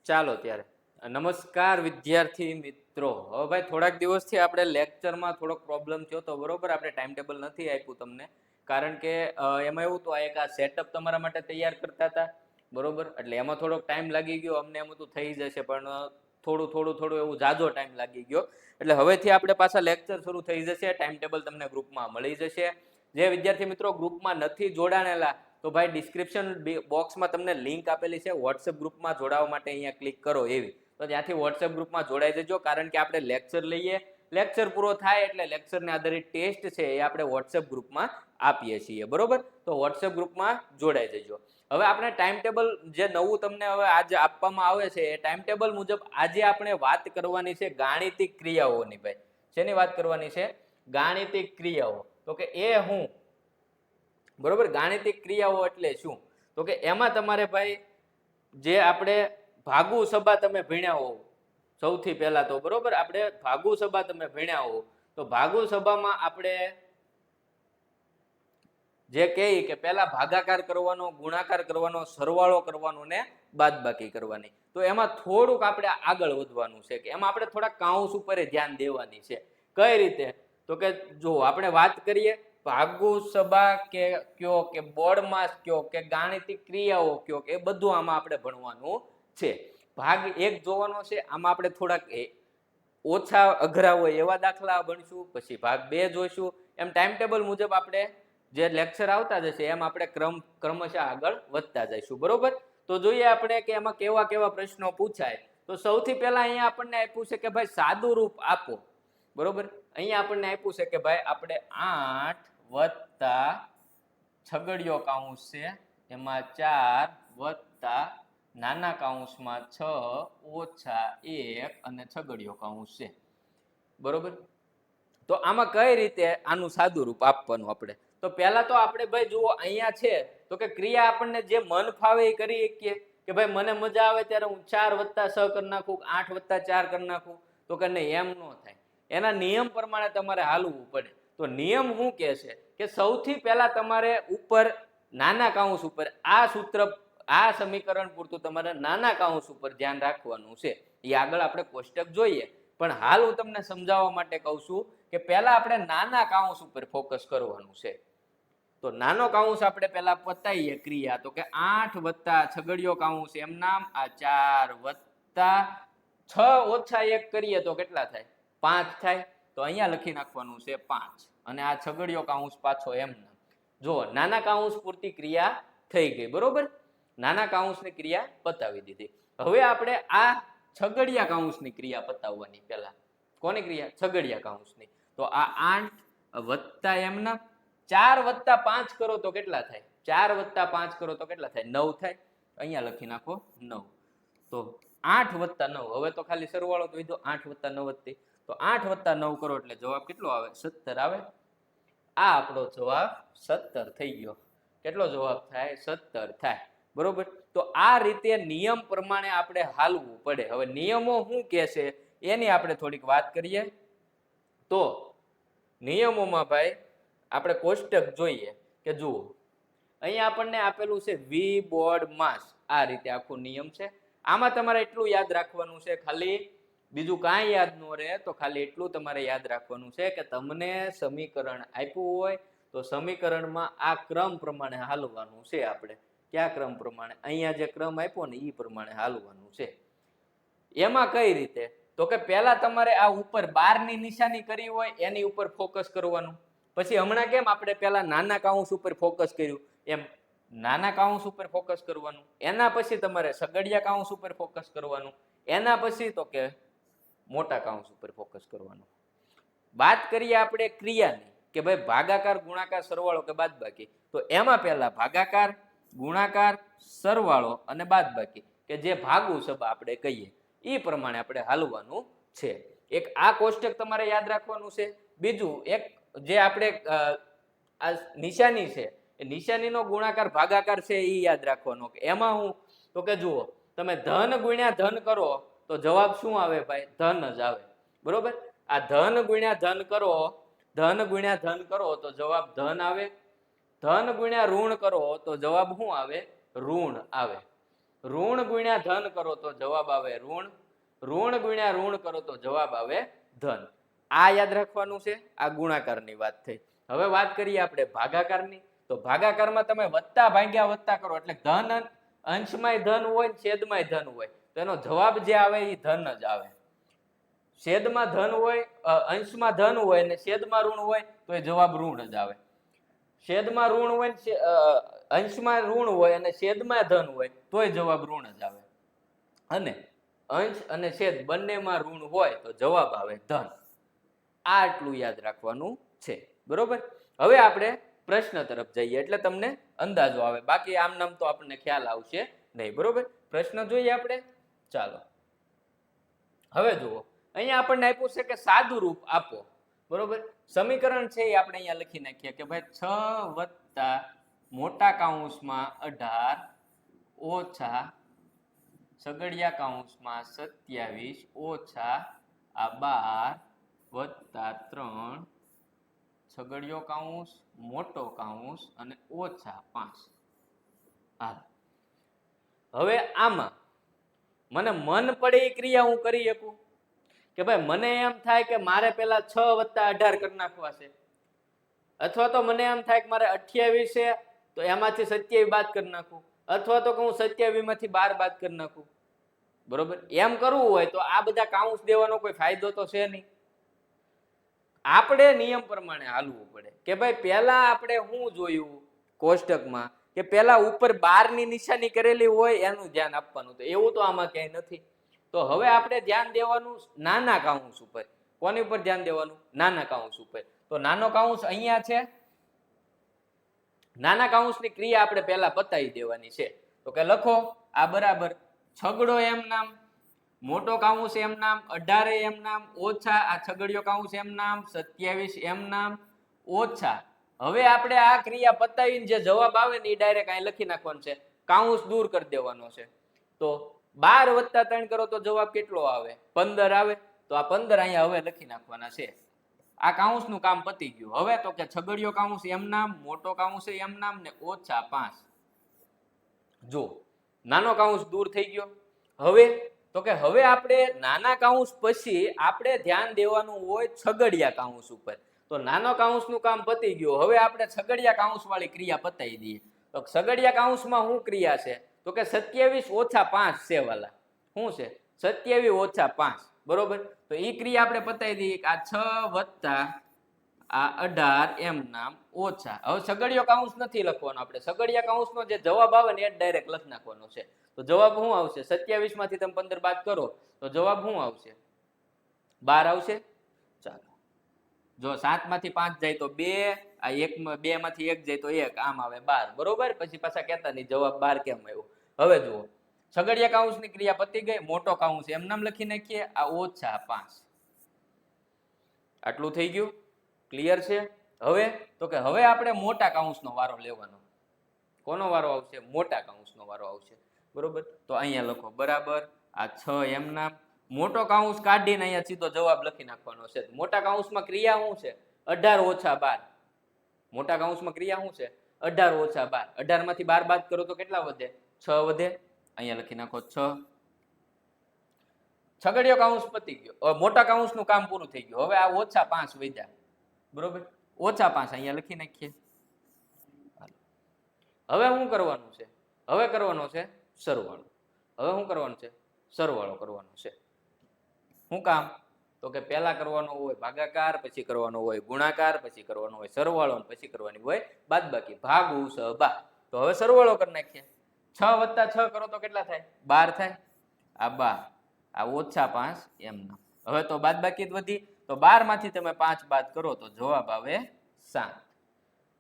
ચાલો ત્યારે નમસ્કાર વિદ્યાર્થી મિત્રો. હવે ભાઈ થોડાક દિવસથી આપણે લેક્ચરમાં થોડોક પ્રોબ્લેમ થયો તો બરોબર, આપણે ટાઈમ ટેબલ નથી આપ્યું તમને, કારણ કે એમાં એવું તો એક આ સેટઅપ તમારા માટે તૈયાર કરતા હતા બરોબર, એટલે એમાં થોડોક ટાઈમ લાગી ગયો. અમને એમ તો થઈ જશે, પણ થોડું એવું જાજો ટાઈમ લાગી ગયો. એટલે હવેથી આપણે પાછા લેક્ચર શરૂ થઈ જશે. ટાઈમ ટેબલ તમને ગ્રુપમાં મળી જશે. જે વિદ્યાર્થી મિત્રો ગ્રુપમાં નથી જોડાણેલા તો ભાઈ ડિસ્ક્રિપ્શન બોક્સમાં તમને લિંક આપેલી છે વોટ્સએપ ગ્રુપમાં જોડાવા માટે, અહીંયા ક્લિક કરો એવી, તો ત્યાંથી વોટ્સએપ ગ્રુપમાં જોડાઈ જજો. કારણ કે આપણે લેક્ચર લઈએ, લેક્ચર પૂરો થાય એટલે લેક્ચરને આધારિત ટેસ્ટ છે એ આપણે વોટ્સએપ ગ્રુપમાં આપીએ છીએ બરોબર. તો વોટ્સએપ ગ્રુપમાં જોડાઈ જજો. હવે આપણે ટાઈમ ટેબલ જે નવું તમને હવે આજે આપવામાં આવે છે એ ટાઈમ ટેબલ મુજબ આજે આપણે વાત કરવાની છે ગાણિતિક ક્રિયાઓની. ભાઈ શેની વાત કરવાની છે? ગાણિતિક ક્રિયાઓ. તો કે એ હું બરોબર, ગાણિતિક ક્રિયાઓ એટલે શું? તો કે એમાં તમારે ભાઈ જે આપણે ભાગુ સભા તમે ભણ્યા હો સૌથી પહેલા તો બરોબર, આપણે ભાગુ સભા તમે ભણ્યા હો તો ભાગુ સભામાં આપણે જે કહી કે પહેલા ભાગાકાર કરવાનો, ગુણાકાર કરવાનો, સરવાળો કરવાનો ને બાદબાકી કરવાની. તો એમાં થોડુંક આપણે આગળ વધવાનું છે કે એમાં આપણે થોડા કાઉન્સ ઉપર ધ્યાન દેવાની છે. કઈ રીતે? તો કે જો આપણે વાત કરીએ ભાગુ સભા કે કયો કે બોર્ડ માસ કયો કે ગાણિતિક ક્રિયાઓ કયો કે એ બધું આમાં આપણે ભણવાનું છે. ભાગ 1 જોવાનો છે, આમાં આપણે થોડાક ઓછા અઘરા હોય એવા દાખલા ભણશું. પછી ભાગ 2 જોઈશું. એમ ટાઈમ ટેબલ મુજબ આપણે જે લેક્ચર આવતા જશે એમ આપણે ક્રમશઃ આગળ વધતા જઈશું બરોબર. તો જોઈએ આપણે કે એમાં કેવા કેવા પ્રશ્નો પૂછાય. તો સૌથી પહેલા અહીંયા આપણને આપ્યું છે કે ભાઈ સાદું રૂપ આપો બરોબર. અહીંયા આપણને આપ્યું છે કે ભાઈ આપણે 8 વત્તા છગડીયો કાઉન્સ છે એમાં 4 વત્તા નાના કાઉન્સમાં 6 ઓછા 1 અને છગડીયો કાઉન્સ છે બરોબર. તો આમાં કઈ રીતે આનું સાદું રૂપ આપવાનું આપણે? તો પહેલા તો આપણે ભાઈ જુઓ અહીંયા છે તો કે ક્રિયા આપણને જે મન ફાવે એ કરી શકીએ કે ભાઈ મને મજા આવે ત્યારે હું 4 વત્તા 6 કરી નાખું, 8 વત્તા 4 કરી નાખું. તો કે નહીં, એમ ન થાય. એના નિયમ પ્રમાણે તમારે હાલવું પડે. તો નિયમ શું કહે છે કે સૌથી પહેલા તમારે ઉપર નાના કાઉન્સ ઉપર આ સૂત્ર, આ સમીકરણ પૂરતું તમારે નાના કાઉન્સ ઉપર ધ્યાન રાખવાનું છે. એ આગળ આપણે કોષ્ટક જોઈએ, પણ હાલ હું તમને સમજાવવા માટે કહું છું કે પહેલા આપણે નાના કાઉન્સ ઉપર ફોકસ કરવાનું છે. તો નાનો કાઉન્સ આપણે પહેલા પતાવીએ ક્રિયા. તો કે 8 વત્તા છગડીયો કાઉન્સ એમ નામ, આ 4 વત્તા 6 ઓછા 1 કરીએ તો કેટલા થાય? 5 થાય. તો અહીંયા લખી નાખવાનું છે 5 અને આ છગડીયો કાઉન્સ પાછો એમ નામ. જો નાના કાઉન્સ પૂરતી ક્રિયા થઈ ગઈ બરોબર. નાના કાઉન્સની ક્રિયા પતાવી દીધી. હવે આપણે આ છગડિયા કાઉન્સની ક્રિયા પતાવવાની. પહેલા કોની ક્રિયા? છગડિયા કાઉન્સની. તો આ 8 વત્તા એમના 4 વત્તા 5 કરો તો કેટલા થાય? 4 વત્તા 5 કરો તો કેટલા થાય? 9 થાય. અહીંયા લખી નાખો 9. તો 8 વત્તા 9, હવે તો ખાલી સરવાળો તો લીધો, 8 વત્તા 9 હતી. તો 8 વત્તા 9 કરો એટલે જવાબ કેટલો આવે? 17 આવે. આ આપણો જવાબ 17 થઈ ગયો. કેટલો જવાબ થાય? 17 થાય બરોબર. તો આ રીતે નિયમ પ્રમાણે આપણે હાલવું પડે. હવે નિયમો શું કહે છે એની આપણે થોડીક વાત કરીએ. તો નિયમોમાં ભાઈ આપણે કોષ્ટક જોઈએ કે જુઓ અહીંયા આપણને આપેલું છે વી બોર્ડ માસ. આ રીતે આખો નિયમ છે. આમાં તમારે એટલું યાદ રાખવાનું છે, ખાલી બીજું કાંઈ યાદ ન રહે. તો ખાલી એટલું તમારે યાદ રાખવાનું છે કે તમને સમીકરણ આપ્યું હોય તો સમીકરણમાં આ ક્રમ પ્રમાણે હાલવાનું છે. આપણે કયા ક્રમ પ્રમાણે? અહીંયા જે ક્રમ આપ્યો ને એ પ્રમાણે હાલવાનું છે. એમાં કઈ રીતે? તો કે પહેલા તમારે આ ઉપર 12 ની નિશાની કરી હોય એની ઉપર ફોકસ કરવાનું. પછી હમણાં કેમ આપણે પહેલા નાના કાઉન્સ ઉપર ફોકસ કર્યું એમ નાના કાઉન્સ ઉપર ફોકસ કરવાનું. એના પછી તમારે સગડિયા કાઉન્સ ઉપર ફોકસ કરવાનું. એના પછી તો કે મોટા કાઉન્સ ઉપર ફોકસ કરવાનું. વાત કરીએ આપણે ક્રિયાની કે ભાઈ ભાગાકાર, ગુણાકાર, સરવાળો કે બાદબાકી. તો એમાં પહેલા ભાગાકાર, ગુણાકાર, સરવાળો અને બાદબાકી કે જે ભાગુ સભા આપણે કહીએ એ પ્રમાણે આપણે હાલવાનું છે. એક આ કોષ્ટક તમારે યાદ રાખવાનું છે. બીજું એક જે આપણે આ નિશાની છે એ નિશાનીનો ગુણાકાર ભાગાકાર છે એ યાદ રાખવાનો. એમાં હું તો કે જુઓ તમે ધન ગુણ્યા ધન કરો તો જવાબ શું આવે ભાઈ? ધન જ આવે બરોબર. આ ધન ગુણ્યા ધન કરો, ધન ગુણ્યા ધન કરો તો જવાબ ધન આવે. ધન ગુણ્યા ઋણ કરો તો જવાબ શું આવે? ઋણ આવે ઋણ ગુણ્યા ધન કરો તો જવાબ આવે ઋણ, ઋણ ગુણ્યા ઋણ કરો તો જવાબ આવે ધન. આ યાદ રાખવાનું છે. આ ગુણાકારની વાત થઈ. હવે વાત કરીએ આપણે ભાગાકારની. તો ભાગાકારમાં તમે વત્તા ભાગ્યા વત્તા કરો એટલે ધન અંશમાંય ધન હોય છેદમાંય ધન હોય તો એનો જવાબ જે આવે એ ધન જ આવે. છેદમાં ધન હોય, અંશમાં ધન હોય અને છેદમાં ઋણ હોય તો એ જવાબ ઋણ જ આવે. છેદમાં ઋણ હોય અંશમાં ઋણ હોય અને છેદમાં ધન હોય તોય જવાબ ઋણ જ આવે. અને અંશ અને છેદ બંનેમાં ઋણ હોય તો જવાબ આવે ધન. આટલું યાદ રાખવાનું છે. બરોબર. હવે આપણે પ્રશ્ન તરફ જઈએ એટલે તમને અંદાજો આવે. બાકી આમ નામ તો આપણને ખ્યાલ આવશે નહીં. બરોબર. પ્રશ્ન જોઈએ આપણે. ચાલો હવે જુઓ, અહીંયા આપણને આપ્યું છે કે સાદું રૂપ આપો. બરોબર. સમીકરણ છે એ આપણે અહીંયા લખી નાખીએ કે ભાઈ 6 વત્તા મોટા કૌંસમાં 18 ઓછા સગડિયા કૌંસમાં 27 ઓછા આ 12 વત્તા 3 સગડિયો કૌંસ મોટો કૌંસ અને ઓછા 5. હા, હવે આમાં મને મન પડે એ ક્રિયા હું કરી શકું કે ભાઈ મને એમ થાય કે મારે પેલા 6 વત્તા 18 કરી નાખવા છે, અથવા તો મને એમ થાય કે મારે 28 છે તો એમાંથી 27 બાદ કરી નાખું, અથવા તો હું 27 માંથી 12 બાદ કરી નાખું. બરોબર. એમ કરવું હોય તો આ બધા કાઉન્સ દેવાનો કોઈ ફાયદો તો છે નહીં. આપણે નિયમ પ્રમાણે હાલવું પડે કે ભાઈ પહેલા આપણે શું જોયું કોષ્ટકમાં કે પહેલા ઉપર 12 ની નિશાની કરેલી હોય એનું ધ્યાન આપવાનું. તો એવું તો આમાં ક્યાંય નથી. તો હવે આપણે ધ્યાન દેવાનું નાના કાઉન્સ ઉપર. કોની ઉપર ધ્યાન દેવાનું? નાના કાઉન્સ ઉપર. તો નાનો કાઉન્સ અહીંયા છે. નાના કાઉન્સની ક્રિયા આપણે પહેલા પતાવી દેવાની છે. તો કે લખો આ બરાબર છગડો એમ નામ, મોટો કાઉન્સ એમ નામ, 18 એમ નામ, ઓછા આ છગડિયો કાઉન્સ એમ નામ, 27 એમ નામ, ઓછા. હવે આપણે આ ક્રિયા પતાવીને જે જવાબ આવે ને એ ડાયરેક્ટ અહીં લખી નાખવાનો છે. કાઉન્સ દૂર કરી દેવાનો છે. તો 12 વત્તા 3 કરો તો જવાબ કેટલો આવે? 15 આવે. તો આ 15 અહીંયા હવે લખી નાખવાના છે. આ કાઉન્સનું કામ પતી ગયું. હવે તો કે છગડિયો કાઉન્સ એમ નામ, મોટો કાઉન્સ એમ નામ ને ઓછા 5. જો નાનો કાઉન્સ દૂર થઈ ગયો. હવે તો કે હવે આપણે નાના કાઉન્સ પછી આપણે ધ્યાન દેવાનું હોય છગડિયા કાઉન્સ ઉપર. તો નાનો કાઉન્સનું કામ પતી ગયું. હવે આપણે છગડિયા કાઉન્સ વાળી ક્રિયા પતાવી દઈએ. તો છગડિયા કાઉન્સમાં શું ક્રિયા છે? તો કે 27 ઓછા 5 છે વાલા. શું છે? 27 ઓછા 5. બરોબર. તો એ ક્રિયા આપણે પતાવી દઈએ કે આ 6 વત્તા આ 18 એમ નામ ઓછા. હવે સગડિયો કાઉન્સ નથી લખવાનો આપણે. સગડિયા કાઉન્સનો જે જવાબ આવે ને એ ડાયરેક્ટ લખી નાખવાનો છે. તો જવાબ શું આવશે? 27 માંથી તમે 15 બાદ કરો તો જવાબ શું આવશે? 12 આવશે. ચાલો જો 7 માંથી 5 જાય તો 2, આ 2 માંથી 1 જાય તો 1, આમ આવે 12. બરોબર. પછી પાછા કહેતા નહીં જવાબ 12 કેમ આવ્યો. હવે જુઓ સગડિયા કાઉન્સની ક્રિયા પતી ગઈ. મોટો કાઉન્સ એમ નામ લખી નાખીએ આ ઓછા 5. આટલું થઈ ગયું. ક્લિયર છે? હવે તો કે હવે આપણે મોટા કાઉન્સનો વારો લેવાનો. કોનો વારો આવશે? મોટા કાઉન્સનો વારો આવશે. બરોબર. તો અહીંયા લખો બરાબર આ 6 એમ નામ, મોટો કાઉન્સ કાઢીને અહીંયા સીધો જવાબ લખી નાખવાનો છે. મોટા કાઉન્સમાં ક્રિયા શું છે? 18 ઓછા 12. મોટા કાઉન્સમાં ક્રિયા શું છે? 18 ઓછા 12. 18 માંથી 12 બાદ કરો તો કેટલા વધે? 6 વધે. અહીંયા લખી નાખો 6. છગડિયો કાઉન્સ પતી ગયો. હવે મોટા કાઉન્સનું કામ પૂરું થઈ ગયું. હવે આ ઓછા 5 વધ્યા. બરોબર. ઓછા 5 અહીંયા લખી નાખીએ. હવે શું કરવાનું છે? હવે કરવાનો છે સરવાળો. હવે શું કરવાનું છે? સરવાળો કરવાનો છે. શું કામ? તો કે પહેલા કરવાનો હોય ભાગાકાર, પછી કરવાનો હોય ગુણાકાર, પછી કરવાનો હોય સરવાળો, પછી કરવાની હોય બાદબાકી. ભાગુ સહબા. તો હવે સરવાળો કરી નાખીએ. 6 વત્તા 6 કરો તો કેટલા થાય? 12 થાય. આ 12 આ ઓછા 5 એમ ના. હવે તો બાદબાકી જ વધી. તો 12 માંથી તમે 5 બાદ કરો તો જવાબ આવે 7.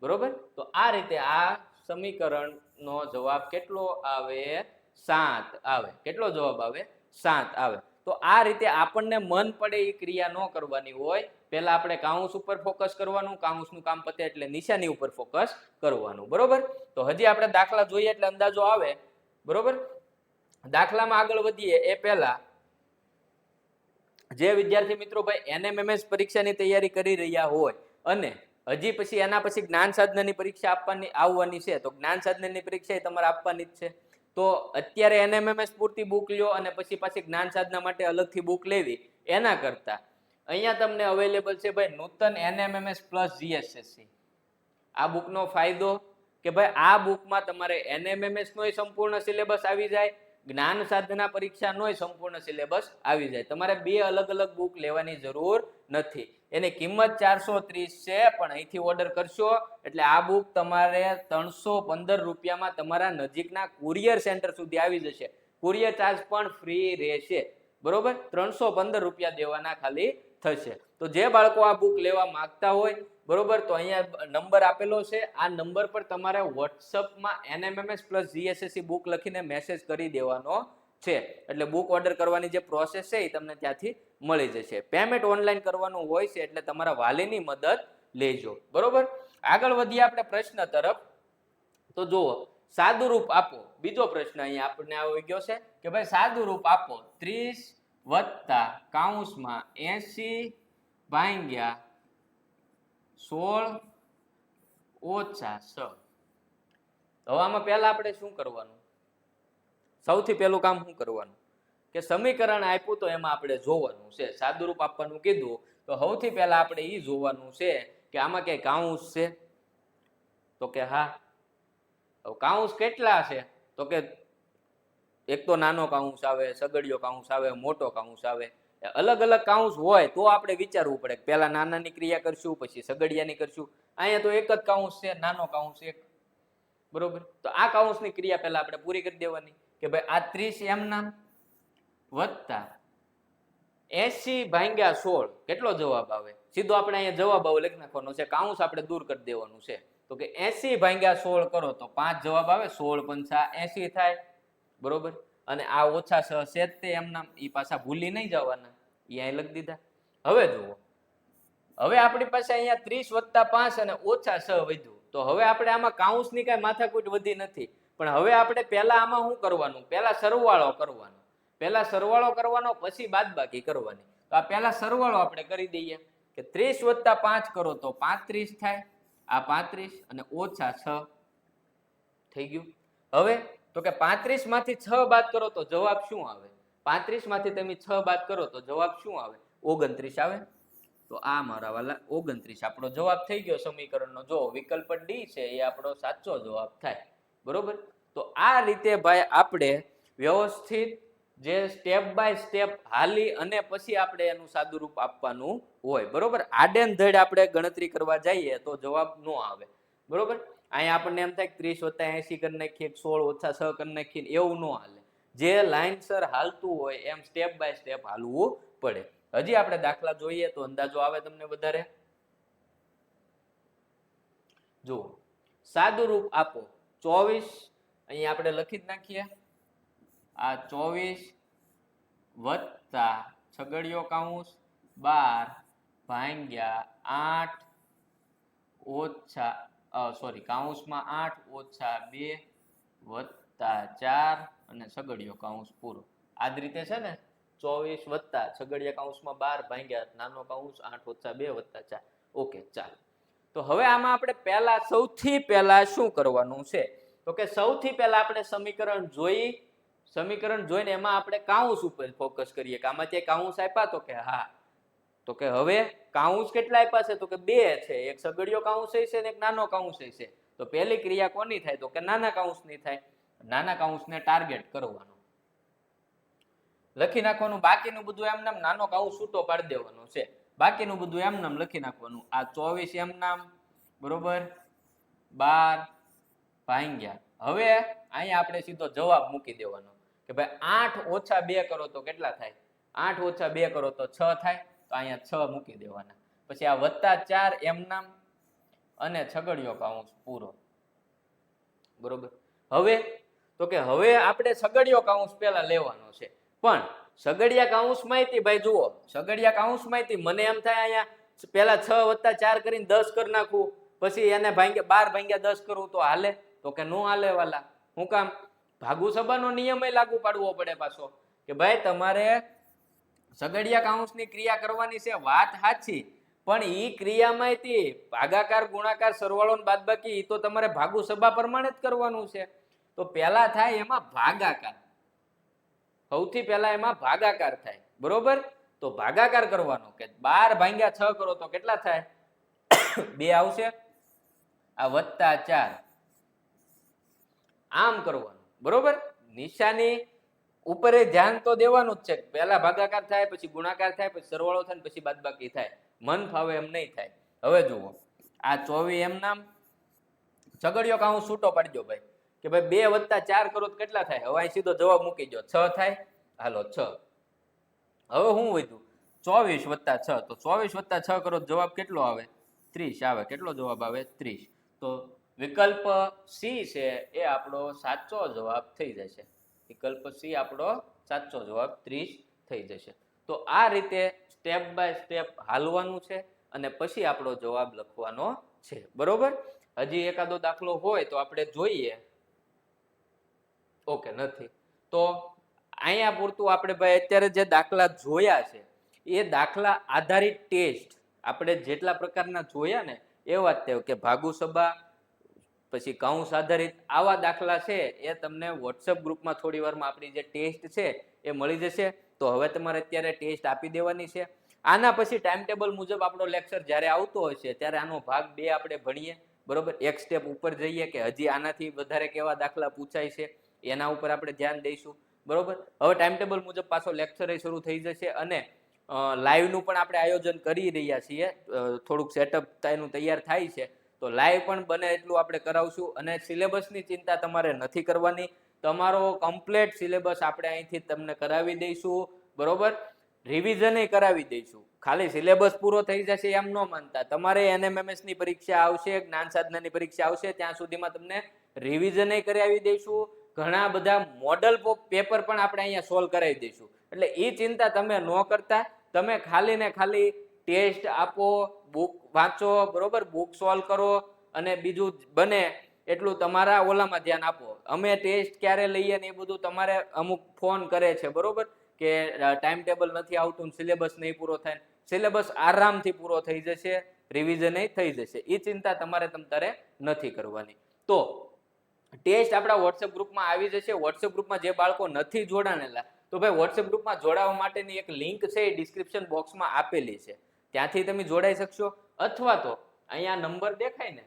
બરોબર. તો આ રીતે આ સમીકરણનો જવાબ કેટલો આવે? 7 આવે. કેટલો જવાબ આવે? 7 આવે. તો આ રીતે આપણને મન પડે એ ક્રિયા ન કરવાની હોય. પહેલા આપણે કાઉન્સ ઉપર ફોકસ કરવાનું. કાઉન્સનું કામ પતે એટલે નિશાની ઉપર ફોકસ કરવાનું. બરોબર. તો હજી આપણે દાખલા જોઈએ એટલે અંદાજો આવે. બરોબર. દાખલામાં આગળ વધીએ એ પહેલા જે વિદ્યાર્થી મિત્રો ભાઈ NMMS પરીક્ષાની તૈયારી કરી રહ્યા હોય અને હજી પછી એના પછી જ્ઞાન સાધનાની પરીક્ષા આવવાની છે, તો જ્ઞાન સાધનાની પરીક્ષા તમારે આપવાની જ છે. તો અત્યારે NMMS પૂરતી બુક લ્યો અને પછી પાછી જ્ઞાન સાધના માટે અલગથી બુક લેવી એના કરતા અહીંયા તમને અવેલેબલ છે ભાઈ નૂતન NMMS પ્લસ GSSC. આ બુકનો ફાયદો કે ભાઈ આ બુકમાં તમારે NMMS નોય સંપૂર્ણ સિલેબસ આવી જાય, જ્ઞાન સાધના પરીક્ષા નોય સંપૂર્ણ સિલેબસ આવી જાય. તમારે બે અલગ અલગ બુક લેવાની જરૂર નથી. એની કિંમત 430 છે, પણ અહીંથી ઓર્ડર કરશો એટલે આ બુક તમારે 315 રૂપિયામાં તમારા નજીકના કુરિયર સેન્ટર સુધી આવી જશે. કુરિયર ચાર્જ પણ ફ્રી રહેશે, બરોબર. 315 રૂપિયા દેવાના ખાલી થશે. તો જે બાળકો આ બુક લેવા માંગતા હોય, બરોબર, તો અહીંયા નંબર આપેલો છે. આ નંબર પર તમારે વોટ્સઅપમાં NMMS પ્લસ GSSC બુક લખીને મેસેજ કરી દેવાનો છે. એટલે બુક ઓર્ડર કરવાની જે પ્રોસેસ છે એ તમને ત્યાંથી મળી જશે. પેમેન્ટ ઓનલાઈન કરવાનું હોય છે, એટલે તમારા વાલીની મદદ લેજો, બરોબર. આગળ વધીએ આપણે પ્રશ્ન તરફ. તો જુઓ, સાદું રૂપ આપો. બીજો પ્રશ્ન અહીંયા આપણને આવી ગયો છે કે ભાઈ સાદું રૂપ આપો 30 વત્તા કૌંસમાં 80 ભાગ્યા 16 ઓછા 6. હવે આમાં પહેલા આપણે શું કરવાનું? સૌથી પહેલું કામ શું કરવાનું કે સમીકરણ આપ્યું તો એમાં આપણે જોવાનું છે. સાદું રૂપ આપવાનું કીધું તો સૌથી પહેલા આપણે એ જોવાનું છે કે આમાં ક્યાંય કાઉન્સ છે? તો કે હા. કાઉન્સ કેટલા છે? તો કે એક તો નાનો કાઉન્સ આવે, સગડિયો કાઉન્સ આવે, મોટો કાઉન્સ આવે. અલગ અલગ કાઉન્સ હોય તો આપણે વિચારવું પડે કે પહેલા નાનાની ક્રિયા કરશું પછી સગડિયાની કરશું. અહીંયા તો એક જ કાઉન્સ છે, નાનો કાઉન્સ એક, બરોબર. તો આ કાઉન્સની ક્રિયા પહેલા આપણે પૂરી કરી દેવાની કે ભાઈ આ 30 એમ નામ વત્તા 80 ભાગ્યા 16 કેટલો જવાબ આવે? સીધો આપણે અહીંયા જવાબ આવે લખી નાખવાનો છે, કાઉન્સ આપણે દૂર કરી દેવાનું છે. તો કે 80 ભાગ્યા 16 કરો તો 5 જવાબ આવે, 16 પંચા 80 થાય, બરોબર. અને આ ઓછા 6 છે તે એમ નામ, એ પાછા ભૂલી નહીં જવાના, એ અહીં લખી દીધા. હવે જુઓ, હવે આપણી પાસે અહીંયા 30 વત્તા 5 અને ઓછા 6 વધ્યું. તો હવે આપણે આમાં કાઉન્સની કાંઈ માથાકૂટ વધી નથી, પણ હવે આપણે પહેલા આમાં શું કરવાનું? પહેલા સરવાળો કરવાનો. પહેલા સરવાળો કરવાનો, પછી બાદબાકી કરવાની. તો આ પહેલા સરવાળો આપણે કરી દઈએ કે 30 વત્તા 5 કરો તો 35 થાય, આ 35 અને ઓછા 6 થઈ ગયું. હવે તો કે 35 માંથી 6 બાદ કરો તો જવાબ શું આવે? 35 માંથી તમે 6 બાદ કરો તો જવાબ શું આવે? 29 આવે. તો આ મારા વાલા 29 આપણો જવાબ થઈ ગયો સમીકરણનો. જો વિકલ્પ ડી છે એ આપણો સાચો જવાબ થાય, બરોબર. તો આ રીતે ભાઈ આપણે વ્યવસ્થિત જે સ્ટેપ બાય સ્ટેપ હાલી અને પછી આપણે એનું સાદું રૂપ આપવાનું હોય, બરોબર. આડેન ધડ આપણે ગણતરી કરવા જઈએ તો જવાબ ન આવે, બરોબર. અહીંયા આપણને એમ થાય 30 વત્તા 80 કરી નાખીએ, 16 ઓછા 6 કરી નાખીએ, એવું ન હાલે. જે લાઈનસર હાલતું હોય એમ સ્ટેપ બાય સ્ટેપ હાલવું પડે. હજી આપણે દાખલા જોઈએ તો અંદાજો આવે તમને વધારે. જુઓ, સાદું રૂપ આપો 24, અહીંયા આપણે લખી જ નાખીએ. આ 24 વત્તા છગડીયો કાઉન્સ 12 ભાગ્યા 8 ઓછા કાઉન્સમાં 8 ઓછા 2 વત્તા 4 અને છગડીયો કાઉન્સ પૂરો. આ જ રીતે છે ને, 24 વત્તા છગડીયા કાઉન્સમાં 12 ભાગ્યા નાનો કાઉન્સ 8 ઓછા 2 વત્તા 4. ઓકે, ચાલો. તો હવે આમાં આપણે સૌથી પહેલા શું કરવાનું છે? તો કે સૌથી પહેલા આપણે સમીકરણ જોઈને એમાં આપણે કાઉન્સ ઉપર ફોકસ કરીએ કે આમાં ક્યાંય કાઉન્સ આપ્યા? તો કે હા. તો કે હવે કાઉન્સ કેટલા આપ્યા છે? તો કે 2 છે. એક સગડિયો કાઉન્સ છે ને એક નાનો કાઉન્સ છે. તો પહેલી ક્રિયા કોની થાય? તો કે નાના કાઉન્સની થાય. નાના કાઉન્સને ટાર્ગેટ કરવાનો, લખી નાખવાનું. બાકીનું બધું એમ નામ નાનો કાઉન્સ છૂટો પાડી દેવાનો છે. બાકીનું બધું એમ નામ લખી નાખવાનું. આ 24 એમ નામ, બરોબર, 12 ભાગ્યા. હવે અહીંયા આપણે સીધો જવાબ મૂકી દેવાનો કે ભાઈ 8 ઓછા 2 કરો તો કેટલા થાય? 8 ઓછા 2 કરો તો 6 થાય. તો અહીંયા 6 મૂકી દેવાના. પછી આ વત્તા 4 એમ નામ અને છગડીયો કાઉન્સ પૂરો, બરોબર. હવે તો કે હવે આપણે છગડીયો કાઉન્સ પહેલા લેવાનો છે. પણ સગડિયા કાઉન્સ માહિતી ભાઈ જુઓ, સગડિયા કાઉન્સ માહિતી મને એમ થાય અહીંયા પહેલા 6 વત્તા 4 કરીને 10 કરી નાખું, પછી એને ભાગ્યા 12 ભાગ્યા 10 કરવું તો હાલે? તો કે નો હાલે વાલા. હું કામ? ભાગુ સભાનો નિયમ લાગુ પાડવો પડે પાછો કે ભાઈ તમારે સગડિયા કાઉન્સની ક્રિયા કરવાની છે, વાત સાચી, પણ ઈ ક્રિયામાં ભાગાકાર ગુણાકાર સરવાળો બાદબાકી ઈ તો તમારે ભાગુ સભા પ્રમાણે જ કરવાનું છે. તો પહેલા થાય એમાં ભાગાકાર. સૌથી પહેલા એમાં ભાગાકાર થાય, બરોબર? તો ભાગાકાર કરવાનો કે 12 ભાગ્યા 6 કરો તો કેટલા થાય? 2 આવશે, આ +4. આમ કરવાનું, બરોબર? નિશાની ઉપર ધ્યાન તો દેવાનું જ છે. પહેલા ભાગાકાર થાય, પછી ગુણાકાર થાય, પછી સરવાળો થાય, પછી બાદબાકી થાય. મન ફાવે એમ નહીં થાય. હવે જુઓ, આ 24 એમ નામ છગડીયો કાઉન્સ છૂટો પાડજો ભાઈ, કે ભાઈ 2 + 4 કરો તો કેટલા થાય? હવે અહીં સીધો જવાબ મૂકી દો, 6 થાય. હાલો 6. હવે શું વધ્યું? 24 + 6. તો 24 + 6 કરો તો જવાબ કેટલો આવે? 30 આવે. કેટલો જવાબ આવે? 30. તો વિકલ્પ સી છે એ આપણો સાચો જવાબ થઈ જશે. વિકલ્પ સી આપણો સાચો જવાબ 30 થઈ જશે. તો આ રીતે સ્ટેપ બાય સ્ટેપ હાલવાનું છે અને પછી આપણો જવાબ લખવાનો છે, બરોબર? હજી એકાદો દાખલો હોય તો આપણે જોઈએ. ઓકે, નથી. તો અહીંયા પૂરતું આપણે ભાઈ અત્યારે જે દાખલા જોયા છે એ દાખલા આધારિત ટેસ્ટ આપણે જેટલા પ્રકારના જોયા ને એવા જ કે ભાગુસભા, પછી કૌંસ આધારિત આવા દાખલા છે એ તમને વોટ્સએપ ગ્રુપમાં થોડી વારમાં આપણી જે ટેસ્ટ છે એ મળી જશે. તો હવે તમારે અત્યારે ટેસ્ટ આપી દેવાની છે. આના પછી ટાઈમ ટેબલ મુજબ આપણો લેક્ચર જ્યારે આવતો હોય છે ત્યારે આનો ભાગ 2 આપણે ભણીએ, બરોબર? એક સ્ટેપ ઉપર જઈએ કે હજી આનાથી વધારે કેવા દાખલા પૂછાય છે એના ઉપર આપણે ધ્યાન દઈશું, બરોબર? હવે ટાઈમ ટેબલ મુજબ પાછો લેક્ચર શરૂ થઈ જશે અને લાઈવનું પણ આપણે આયોજન કરી રહ્યા છીએ. થોડુંક સેટઅપ એનું તૈયાર થાય છે, તો લાઈવ પણ બને એટલું આપણે કરાવશું. અને સિલેબસની ચિંતા તમારે નથી કરવાની. તમારો કમ્પ્લીટ સિલેબસ આપણે અહીંથી તમને કરાવી દઈશું, બરોબર? રિવિઝન કરાવી દઈશું. ખાલી સિલેબસ પૂરો થઈ જશે એમ ન માનતા. તમારે NMMS ની પરીક્ષા આવશે, જ્ઞાન સાધનાની પરીક્ષા આવશે, ત્યાં સુધીમાં તમને રિવિઝન કરાવી દઈશું. ઘણા બધા મોડલ પેપર પણ આપણે અહીંયા સોલ્વ કરાવી દઈશું. એટલે એ ચિંતા તમે ન કરતા. તમે ખાલી ને ખાલી ટેસ્ટ આપો, બુક વાંચો, બરોબર? બુક સોલ્વ કરો અને બીજું બને એટલું તમારા ઓલામાં ધ્યાન આપો. અમે ટેસ્ટ ક્યારે લઈએ ને એ બધું તમારે અમુક ફોન કરે છે, બરોબર? કે ટાઈમ ટેબલ નથી આવતું, સિલેબસ નહીં પૂરો થાય. સિલેબસ આરામથી પૂરો થઈ જશે, રિવિઝન થઈ જશે. એ ચિંતા તમારે તમતારે નથી કરવાની. તો ટેસ્ટ આપણા વોટ્સએપ ગ્રુપમાં આવી જશે. વોટ્સએપ ગ્રુપમાં જે બાળકો નથી જોડાણેલા, તો ભાઈ વોટ્સએપ ગ્રુપમાં જોડાવા માટેની એક લિંક છે એ ડિસ્ક્રિપ્શન બોક્સમાં આપેલી છે, ત્યાંથી તમે જોડાઈ શકશો. અથવા તો અહીંયા નંબર દેખાય ને,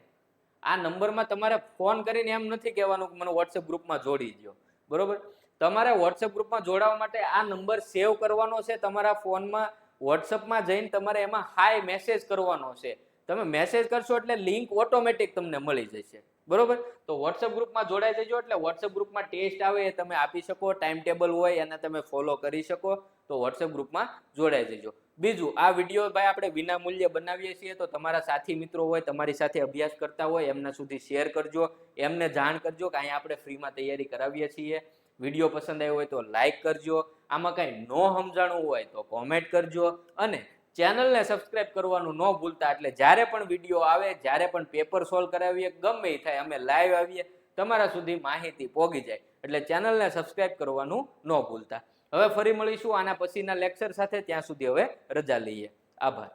આ નંબરમાં તમારે ફોન કરીને એમ નથી કહેવાનું કે મને વોટ્સએપ ગ્રુપમાં જોડી દો, બરોબર? તમારે વોટ્સએપ ગ્રુપમાં જોડાવા માટે આ નંબર સેવ કરવાનો છે તમારા ફોનમાં. વોટ્સએપમાં જઈને તમારે એમાં હાય મેસેજ કરવાનો છે. તમે મેસેજ કરશો એટલે લિંક ઓટોમેટિક તમને મળી જશે, બરોબર? તો વોટ્સએપ ગ્રુપમાં જોડાઈ જજો. એટલે વોટ્સએપ ગ્રુપમાં ટેસ્ટ આવે એ તમે આપી શકો, ટાઈમ ટેબલ હોય એને તમે ફોલો કરી શકો. તો વોટ્સએપ ગ્રુપમાં જોડાઈ જજો. બીજું, આ વિડીયો ભાઈ આપણે વિના મૂલ્યે બનાવીએ છીએ, તો તમારા સાથી મિત્રો હોય, તમારી સાથે અભ્યાસ કરતા હોય, એમના સુધી શેર કરજો, એમને જાણ કરજો કે અહીંયા આપણે ફ્રીમાં તૈયારી કરાવીએ છીએ. વિડીયો પસંદ આવ્યો હોય તો લાઈક કરજો. આમાં કંઈ ન સમજાણું હોય તો કોમેન્ટ કરજો અને ચેનલને સબસ્ક્રાઇબ કરવાનું ન ભૂલતા. એટલે જ્યારે પણ વિડીયો આવે, જ્યારે પણ પેપર સોલ્વ કરાવીએ, ગમે એ થાય, અમે લાઈવ આવીએ, તમારા સુધી માહિતી પહોંચી જાય. એટલે ચેનલને સબસ્ક્રાઇબ કરવાનું ન ભૂલતા. હવે ફરી મળીશું આના પછીના લેક્ચર સાથે. ત્યાં સુધી હવે રજા લઈએ. આભાર.